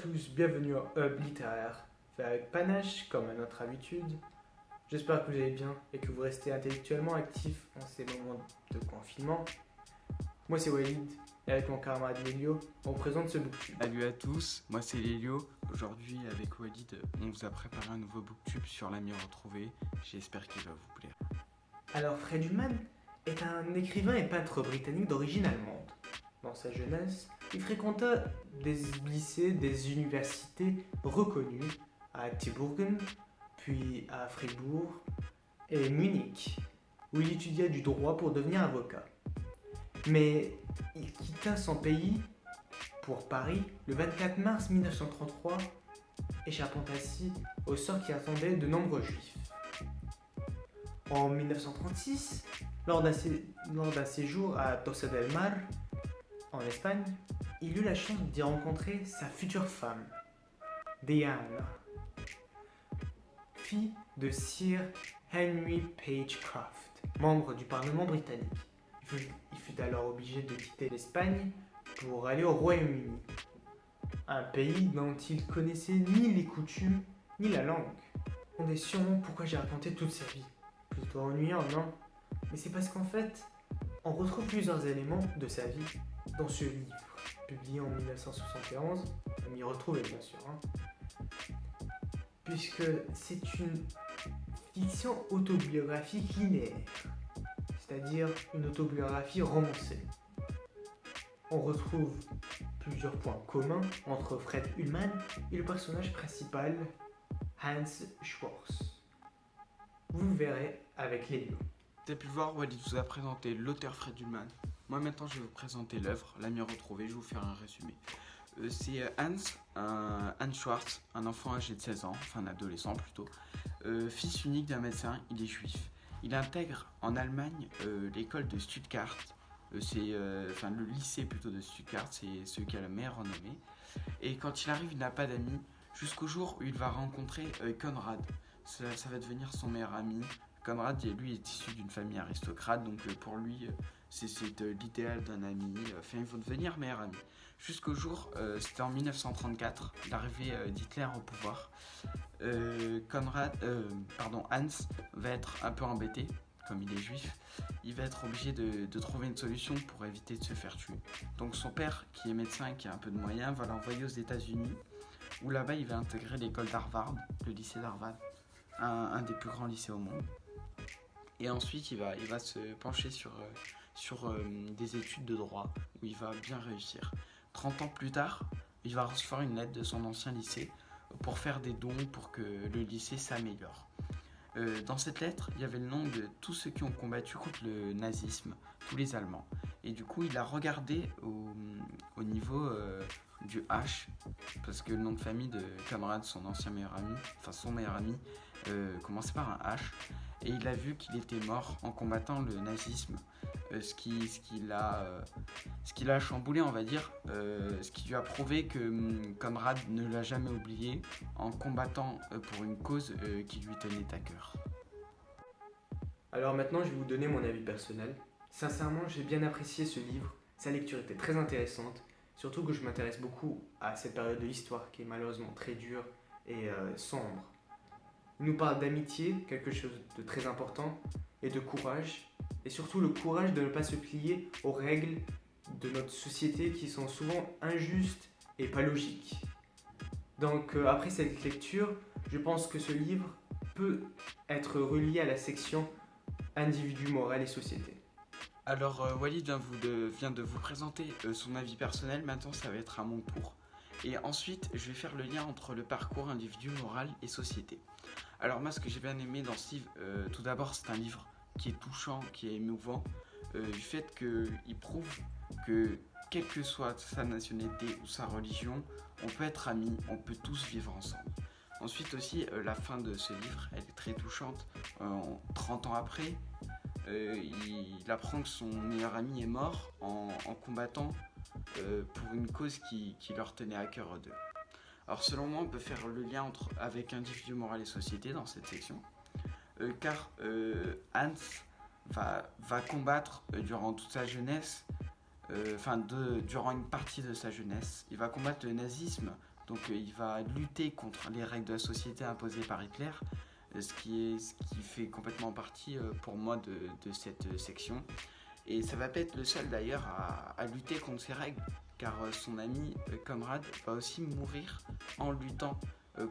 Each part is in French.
tous, bienvenue au Hub littéraire, fait avec panache comme à notre habitude. J'espère que vous allez bien et que vous restez intellectuellement actifs en ces moments de confinement. Moi c'est Walid et avec mon camarade Lélio, on vous présente ce booktube. Salut à tous, moi c'est Lélio. Aujourd'hui avec Walid, on vous a préparé un nouveau booktube sur l'ami retrouvé. J'espère qu'il va vous plaire. Alors Fred Ullman est un écrivain et peintre britannique d'origine allemande. Dans sa jeunesse, il fréquenta des lycées, des universités reconnues à Tübingen, puis à Fribourg et Munich, où il étudia du droit pour devenir avocat. Mais il quitta son pays pour Paris le 24 mars 1933, échappant ainsi au sort qui attendait de nombreux juifs. En 1936, lors d'un séjour à Tossa del Mar, en Espagne, il eut la chance d'y rencontrer sa future femme, Diana, fille de Sir Henry Pagecroft, membre du Parlement britannique. Il fut alors obligé de quitter l'Espagne pour aller au Royaume-Uni, un pays dont il connaissait ni les coutumes ni la langue. On est sûrement pourquoi j'ai raconté toute sa vie. Plutôt ennuyant, non? Mais c'est parce qu'en fait, on retrouve plusieurs éléments de sa vie dans ce livre, publié en 1971, à m'y retrouver bien sûr, puisque c'est une fiction autobiographique linéaire, c'est-à-dire une autobiographie romancée. On retrouve plusieurs points communs entre Fred Ullman et le personnage principal, Hans Schwarz. Vous verrez avec les lieux. Vous avez pu voir, Walid vous a présenté l'auteur Fred Ullman. Moi maintenant je vais vous présenter l'œuvre, l'ami retrouvé, je vais vous faire un résumé. C'est Hans Schwarz, un enfant âgé de 16 ans, enfin un adolescent plutôt, fils unique d'un médecin, il est juif. Il intègre en Allemagne l'école de Stuttgart, le lycée plutôt de Stuttgart, c'est celui qui a la meilleure renommée. Et quand il arrive, il n'a pas d'amis, jusqu'au jour où il va rencontrer Conrad. Ça va devenir son meilleur ami. Conrad, lui, est issu d'une famille aristocrate, donc pour lui, c'est l'idéal d'un ami. Enfin, ils vont devenir meilleurs amis. Jusqu'au jour, c'était en 1934, l'arrivée d'Hitler au pouvoir. Hans va être un peu embêté, comme il est juif. Il va être obligé de trouver une solution pour éviter de se faire tuer. Donc son père, qui est médecin, qui a un peu de moyens, va l'envoyer aux États-Unis, où là-bas, il va intégrer l'école d'Harvard, le lycée d'Harvard, un des plus grands lycées au monde. Et ensuite, il va se pencher sur des études de droit, où il va bien réussir. 30 ans plus tard, il va recevoir une lettre de son ancien lycée pour faire des dons pour que le lycée s'améliore. Dans cette lettre, il y avait le nom de tous ceux qui ont combattu contre le nazisme, tous les Allemands. Et du coup, il a regardé au niveau du H, parce que le nom de famille de Conrad, son meilleur ami, commençait par un H. Et il a vu qu'il était mort en combattant le nazisme, ce qui l'a chamboulé, on va dire, ce qui lui a prouvé que Conrad ne l'a jamais oublié en combattant pour une cause qui lui tenait à cœur. Alors maintenant, je vais vous donner mon avis personnel. Sincèrement, j'ai bien apprécié ce livre. Sa lecture était très intéressante, surtout que je m'intéresse beaucoup à cette période de l'histoire qui est malheureusement très dure et sombre. Il nous parle d'amitié, quelque chose de très important, et de courage, et surtout le courage de ne pas se plier aux règles de notre société qui sont souvent injustes et pas logiques. Donc après cette lecture, je pense que ce livre peut être relié à la section individu, morale et société. Alors Walid vient de vous présenter son avis personnel, maintenant ça va être à mon tour. Et ensuite, je vais faire le lien entre le parcours individu, moral et société. Alors moi, ce que j'ai bien aimé dans ce livre, tout d'abord, c'est un livre qui est touchant, qui est émouvant, du fait qu'il prouve que, quelle que soit sa nationalité ou sa religion, on peut être amis, on peut tous vivre ensemble. Ensuite aussi, la fin de ce livre, elle est très touchante. 30 ans après, il apprend que son meilleur ami est mort en combattant pour une cause qui leur tenait à cœur eux deux. Alors selon moi, on peut faire le lien avec individu, moral et société dans cette section, car Hans va combattre durant toute sa jeunesse, durant une partie de sa jeunesse, il va combattre le nazisme Donc il va lutter contre les règles de la société imposées par Hitler, ce qui fait complètement partie pour moi de cette section. Et ça va pas être le seul d'ailleurs à lutter contre ces règles, car son ami Conrad va aussi mourir en luttant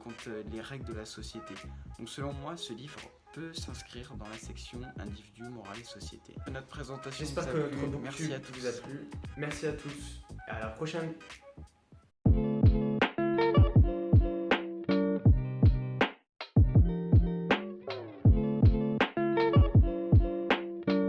contre les règles de la société. Donc selon moi, ce livre peut s'inscrire dans la section individu, morale et société. Notre présentation J'espère vous que a notre plu. booktube Merci à tous. vous a plu. Merci à tous et à la prochaine.